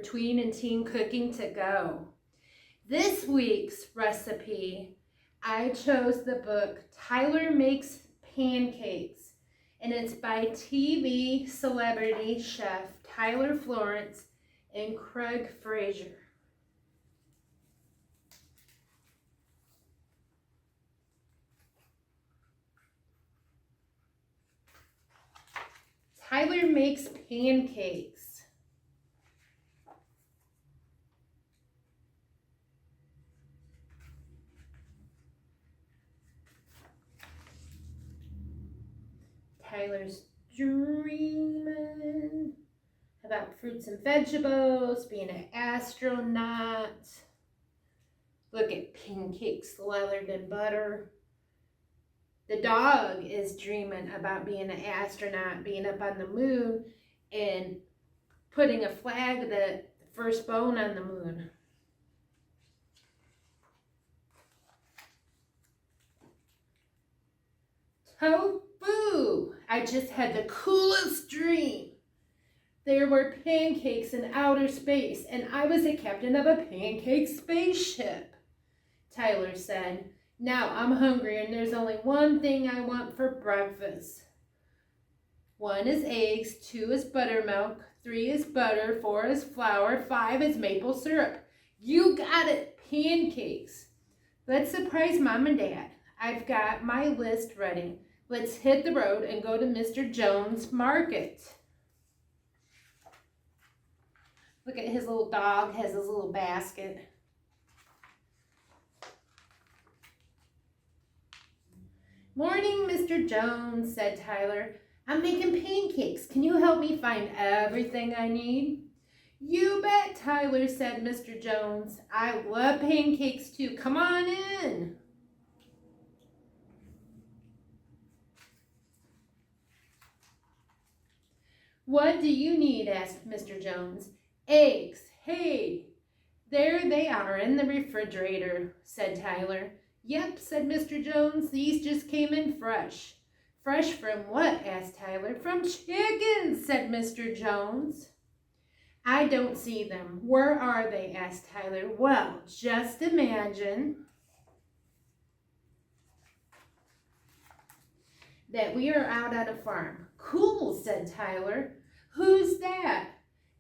Tween and Teen Cooking to Go. This week's recipe, I chose the book Tyler Makes Pancakes, and it's by TV celebrity chef Tyler Florence and Craig Fraser. Tyler Makes Pancakes. Tyler's dreaming about fruits and vegetables, being an astronaut. Look at pancakes slathered in butter. The dog is dreaming about being an astronaut, being up on the moon, and putting a flag, the first bone on the moon. Tofu! I just had the coolest dream. There were pancakes in outer space, and I was a captain of a pancake spaceship, Tyler said. Now I'm hungry, and there's only one thing I want for breakfast. 1 is eggs, 2 is buttermilk, 3 is butter, 4 is flour, 5 is maple syrup. You got it, pancakes. Let's surprise Mom and Dad. I've got my list ready. Let's hit the road and go to Mr. Jones' market. Look at his little dog, has his little basket. Morning, Mr. Jones, said Tyler. I'm making pancakes. Can you help me find everything I need? You bet, Tyler, said Mr. Jones. I love pancakes too. Come on in. What do you need? Asked Mr. Jones. Eggs. Hey, there they are in the refrigerator, said Tyler. Yep, said Mr. Jones. These just came in fresh. Fresh from what? Asked Tyler. From chickens, said Mr. Jones. I don't see them. Where are they? Asked Tyler. Well, just imagine that we are out at a farm. Cool, said Tyler. Who's that?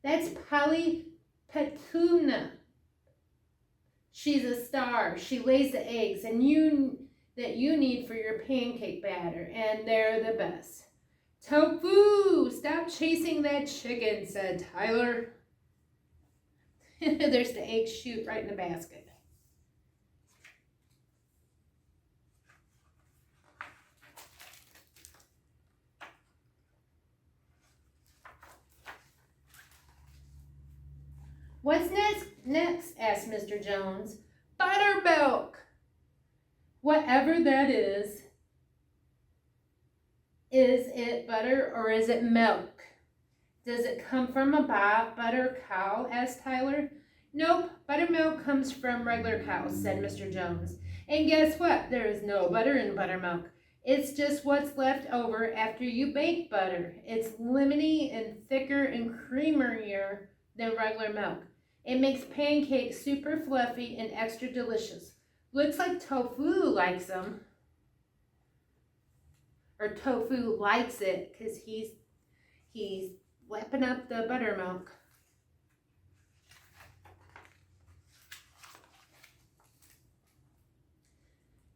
That's Polly Petunia. She's a star. She lays the eggs that you need for your pancake batter, and they're the best. Tofu! Stop chasing that chicken, said Tyler. There's the egg shoot right in the basket. What's next? Asked Mr. Jones. Buttermilk. Whatever that is it butter or is it milk? Does it come from a butter cow? Asked Tyler. Nope, buttermilk comes from regular cows, said Mr. Jones. And guess what? There is no butter in buttermilk. It's just what's left over after you bake butter. It's lemony and thicker and creamier than regular milk. It makes pancakes super fluffy and extra delicious. Looks like Tofu likes them. Or Tofu likes it because he's lapping up the buttermilk.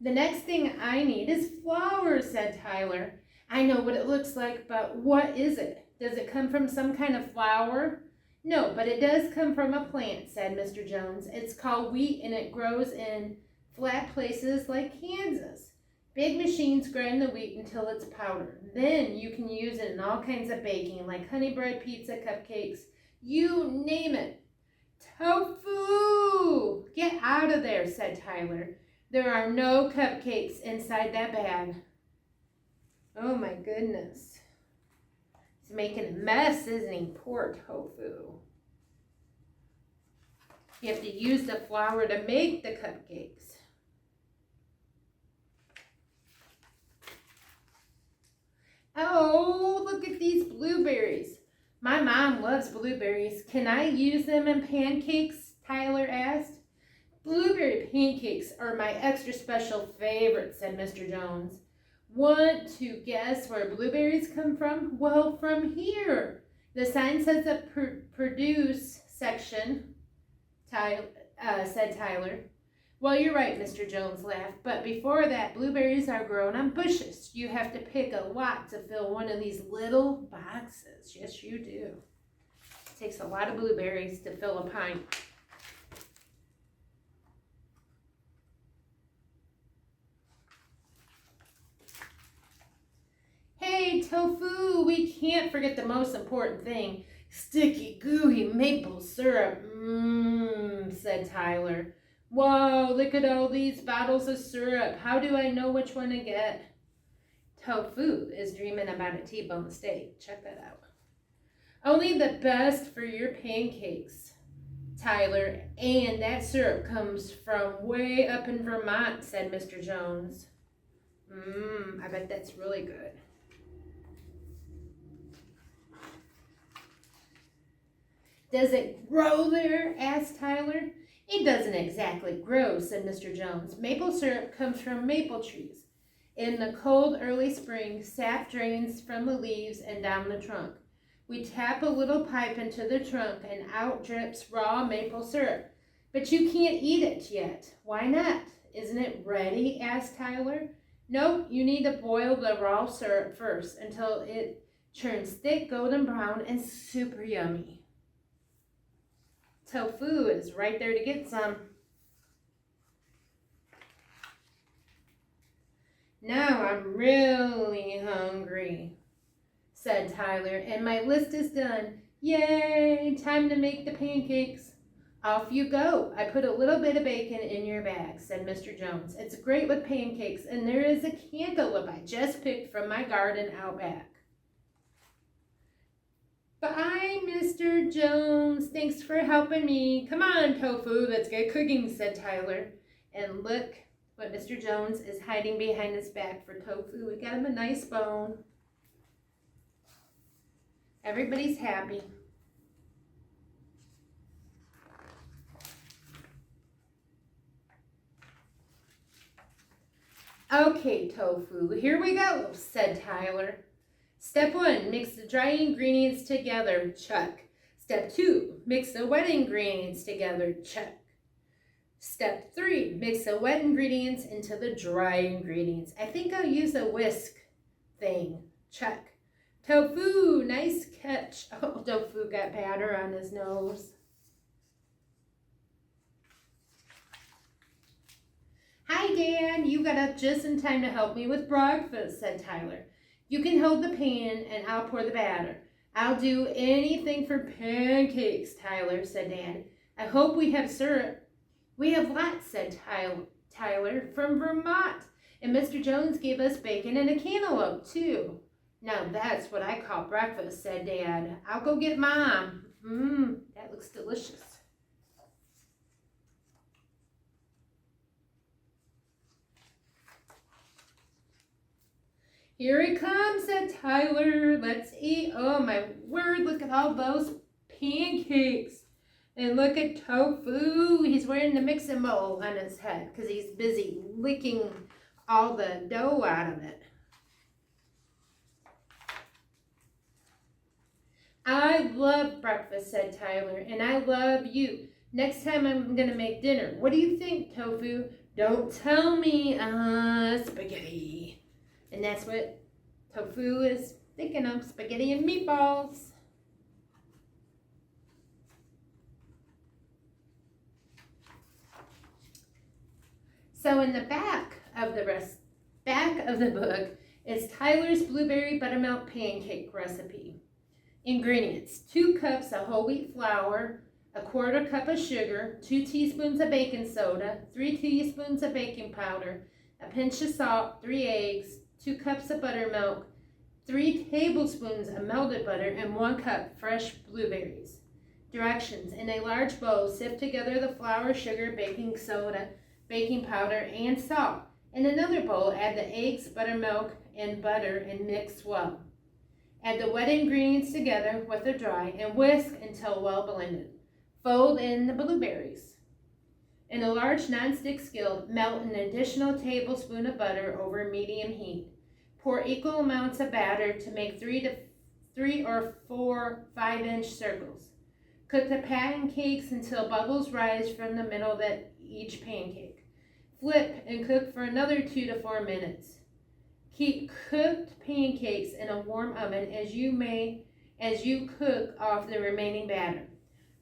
The next thing I need is flour, said Tyler. I know what it looks like, but what is it? Does it come from some kind of flour? No, but it does come from a plant, said Mr. Jones. It's called wheat, and it grows in flat places like Kansas. Big machines grind the wheat until it's powder. Then you can use it in all kinds of baking, like honey bread, pizza, cupcakes, you name it. Tofu! Get out of there, said Tyler. There are no cupcakes inside that bag. Oh my goodness. He's making a mess, isn't he? Poor Tofu. You have to use the flour to make the cupcakes. Oh, look at these blueberries. My mom Mom loves blueberries. Can I use them in pancakes? Tyler asked. Blueberry pancakes are my extra special favorite, said Mr. Jones. Want to guess where blueberries come from? Well, from here. The sign says the produce section, said Tyler. Well, you're right, Mr. Jones laughed. But before that, blueberries are grown on bushes. You have to pick a lot to fill one of these little boxes. Yes, you do. It takes a lot of blueberries to fill a pint. Hey, Tofu, we can't forget the most important thing. Sticky, gooey maple syrup. Said Tyler. Whoa, look at all these bottles of syrup. How do I know which one to get? Tofu is dreaming about a T-bone steak. Check that out. Only the best for your pancakes, Tyler. And that syrup comes from way up in Vermont, said Mr. Jones. I bet that's really good. Does it grow there? Asked Tyler. It doesn't exactly grow, said Mr. Jones. Maple syrup comes from maple trees. In the cold early spring, sap drains from the leaves and down the trunk. We tap a little pipe into the trunk and out drips raw maple syrup. But you can't eat it yet. Why not? Isn't it ready? Asked Tyler. Nope, you need to boil the raw syrup first until it turns thick, golden brown, and super yummy. Tofu is right there to get some. Now I'm really hungry, said Tyler, and my list is done. Yay, time to make the pancakes. Off you go. I put a little bit of bacon in your bag, said Mr. Jones. It's great with pancakes, and there is a cantaloupe I just picked from my garden out back. Bye, Mr. Jones. Thanks for helping me. Come on, Tofu, let's get cooking, said Tyler. And look what Mr. Jones is hiding behind his back for Tofu. We got him a nice bone. Everybody's happy. Okay, Tofu, here we go, said Tyler. Step 1, mix the dry ingredients together, check. Step 2, mix the wet ingredients together, check. Step 3, mix the wet ingredients into the dry ingredients. I think I'll use a whisk thing, check. Tofu, nice catch. Oh, Tofu got batter on his nose. Hi, Dan, you got up just in time to help me with breakfast, said Tyler. You can hold the pan and I'll pour the batter. I'll do anything for pancakes, Tyler, said Dan. I hope we have syrup. We have lots, said Tyler, from Vermont. And Mr. Jones gave us bacon and a cantaloupe, too. Now that's what I call breakfast, said Dad. I'll go get Mom. That looks delicious. Here it comes, said Tyler. Let's eat. Oh, my word, look at all those pancakes. And look at Tofu. He's wearing the mixing bowl on his head because he's busy licking all the dough out of it. I love breakfast, said Tyler, and I love you. Next time I'm going to make dinner. What do you think, Tofu? Don't tell me. Spaghetti. And that's what Tofu is thinking of, spaghetti and meatballs. So in the back of the book is Tyler's blueberry buttermilk pancake recipe. Ingredients: 2 cups of whole wheat flour, a 1/4 cup of sugar, 2 teaspoons of baking soda, 3 teaspoons of baking powder, a pinch of salt, 3 eggs, 2 cups of buttermilk, 3 tablespoons of melted butter, and 1 cup fresh blueberries. Directions: in a large bowl, sift together the flour, sugar, baking soda, baking powder, and salt. In another bowl, add the eggs, buttermilk, and butter and mix well. Add the wet ingredients together with the dry and whisk until well blended. Fold in the blueberries. In a large nonstick skillet, melt an additional tablespoon of butter over medium heat. Pour equal amounts of batter to make 3 or 4 5-inch circles. Cook the pancakes until bubbles rise from the middle of each pancake. Flip and cook for another 2 to 4 minutes. Keep cooked pancakes in a warm oven as you cook off the remaining batter.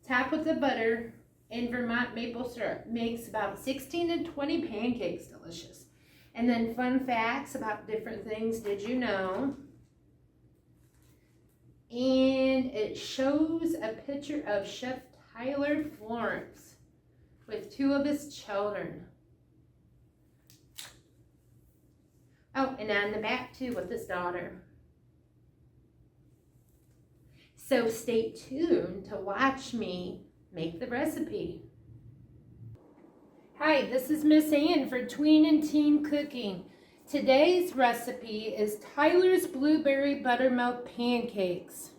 Top with the butter and Vermont maple syrup. Makes about 16 to 20 pancakes delicious. And then fun facts about different things. Did you know? And it shows a picture of Chef Tyler Florence with 2 of his children. Oh, and on the back too with his daughter. So stay tuned to watch me make the recipe. Hi, this is Miss Ann for Tween and Teen Cooking. Today's recipe is Tyler's Blueberry Buttermilk Pancakes.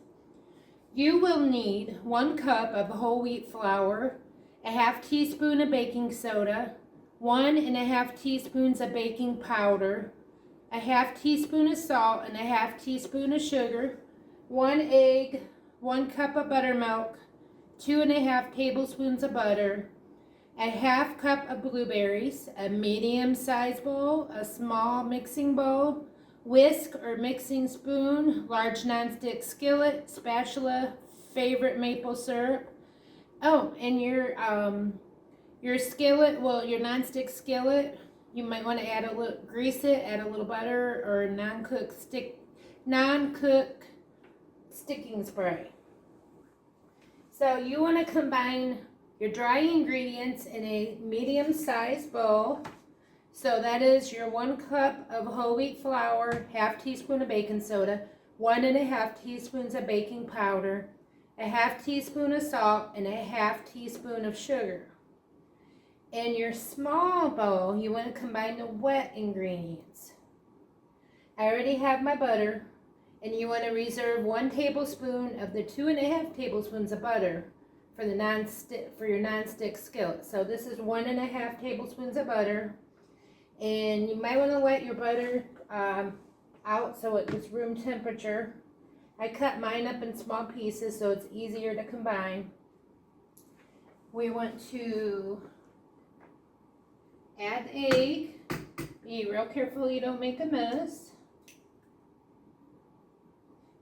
You will need 1 cup of whole wheat flour, a half teaspoon of baking soda, 1½ teaspoons of baking powder, a half teaspoon of salt and a half teaspoon of sugar, 1 egg, 1 cup of buttermilk, 2½ tablespoons of butter, a half cup of blueberries, a medium-sized bowl, a small mixing bowl, whisk or mixing spoon, large nonstick skillet, spatula, favorite maple syrup. Oh, and your skillet, your nonstick skillet, you might want to grease it, add a little butter or non-cook sticking spray. So you want to combine your dry ingredients in a medium-sized bowl. So that is your 1 cup of whole wheat flour, half teaspoon of baking soda, 1½ teaspoons of baking powder, a half teaspoon of salt, and a half teaspoon of sugar. In your small bowl, you want to combine the wet ingredients. I already have my butter, and you want to reserve 1 tablespoon of the 2½ tablespoons of butter for your nonstick skillet. So this is 1½ tablespoons of butter, and you might want to let your butter out so it gets room temperature. I cut mine up in small pieces so it's easier to combine. We want to add the egg. Be real careful you don't make a mess.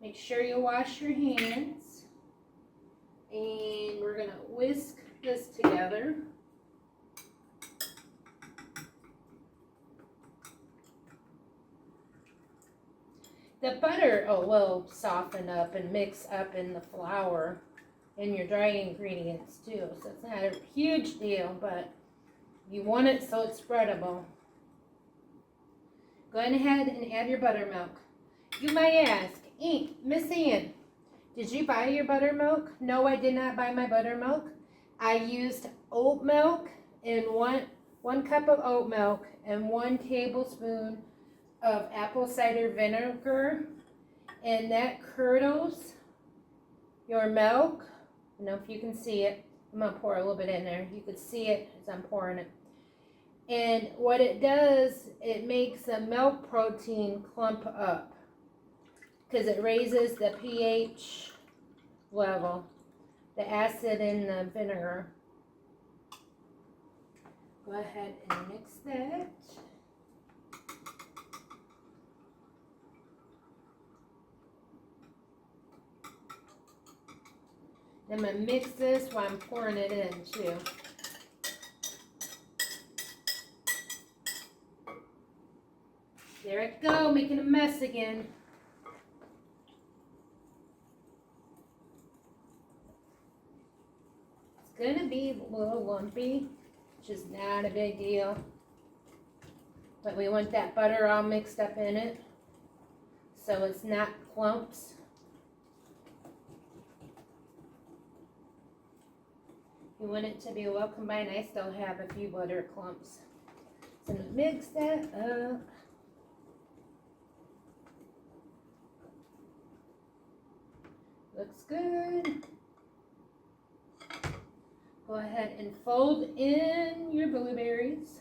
Make sure you wash your hands. And we're going to whisk this together. The butter will soften up and mix up in the flour and your dry ingredients too. So it's not a huge deal, but you want it so it's spreadable. Go ahead and add your buttermilk. You might ask, Miss Ann, did you buy your buttermilk? No, I did not buy my buttermilk. I used oat milk and one cup of oat milk and 1 tablespoon of apple cider vinegar, and that curdles your milk. I don't know if you can see it. I'm going to pour a little bit in there. You could see it as I'm pouring it. And what it does, it makes the milk protein clump up because it raises the pH level, the acid in the vinegar. Go ahead and mix that. I'm going to mix this while I'm pouring it in too. There it go, making a mess again. It's going to be a little lumpy, which is not a big deal. But we want that butter all mixed up in it so it's not clumps. You want it to be well combined. I still have a few butter clumps. So I'm going to mix that up. looks good. Go ahead and fold in your blueberries.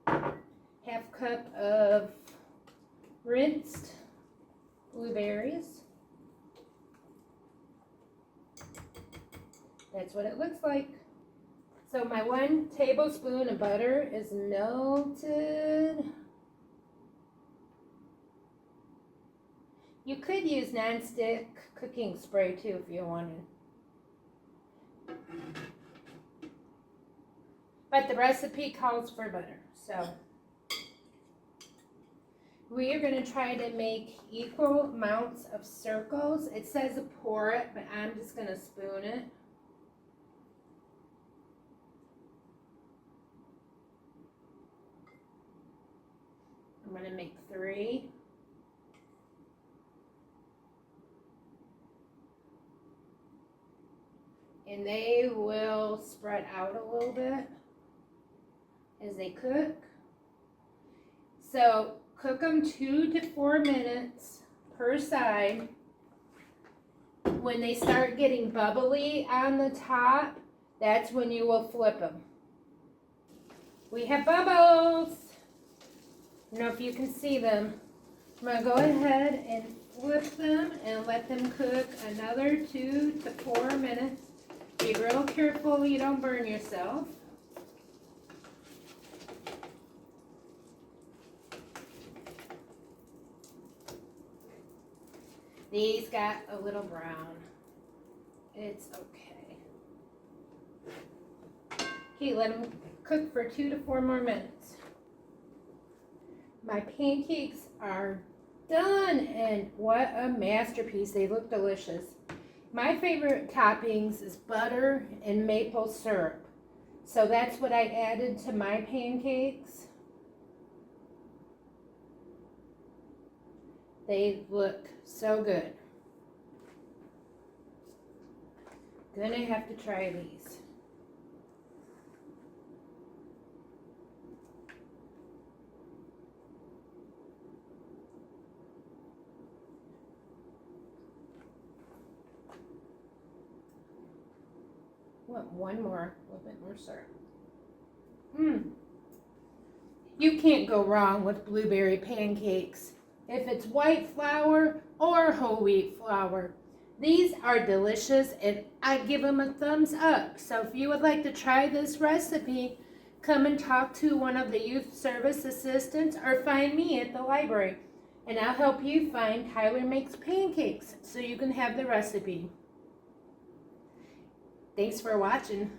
Half cup of rinsed blueberries. That's what it looks like. So my 1 tablespoon of butter is melted. You could use nonstick cooking spray too if you wanted. But the recipe calls for butter, so we are going to try to make equal amounts of circles. It says pour it, but I'm just going to spoon it. I'm going to make 3. And they will spread out a little bit as they cook. So cook them 2 to 4 minutes per side. When they start getting bubbly on the top, that's when you will flip them. We have bubbles. I don't know if you can see them. I'm going to go ahead and flip them and let them cook another 2 to 4 minutes. Be real careful you don't burn yourself. These got a little brown. It's okay. Okay, let them cook for 2 to 4 more minutes. My pancakes are done, and what a masterpiece. They look delicious. My favorite toppings is butter and maple syrup. So that's what I added to my pancakes. They look so good. Gonna have to try these. Want one more, a little bit more syrup. You can't go wrong with blueberry pancakes. If it's white flour or whole wheat flour, these are delicious and I give them a thumbs up. So if you would like to try this recipe, come and talk to one of the youth service assistants or find me at the library and I'll help you find Tyler Makes Pancakes so you can have the recipe. Thanks for watching.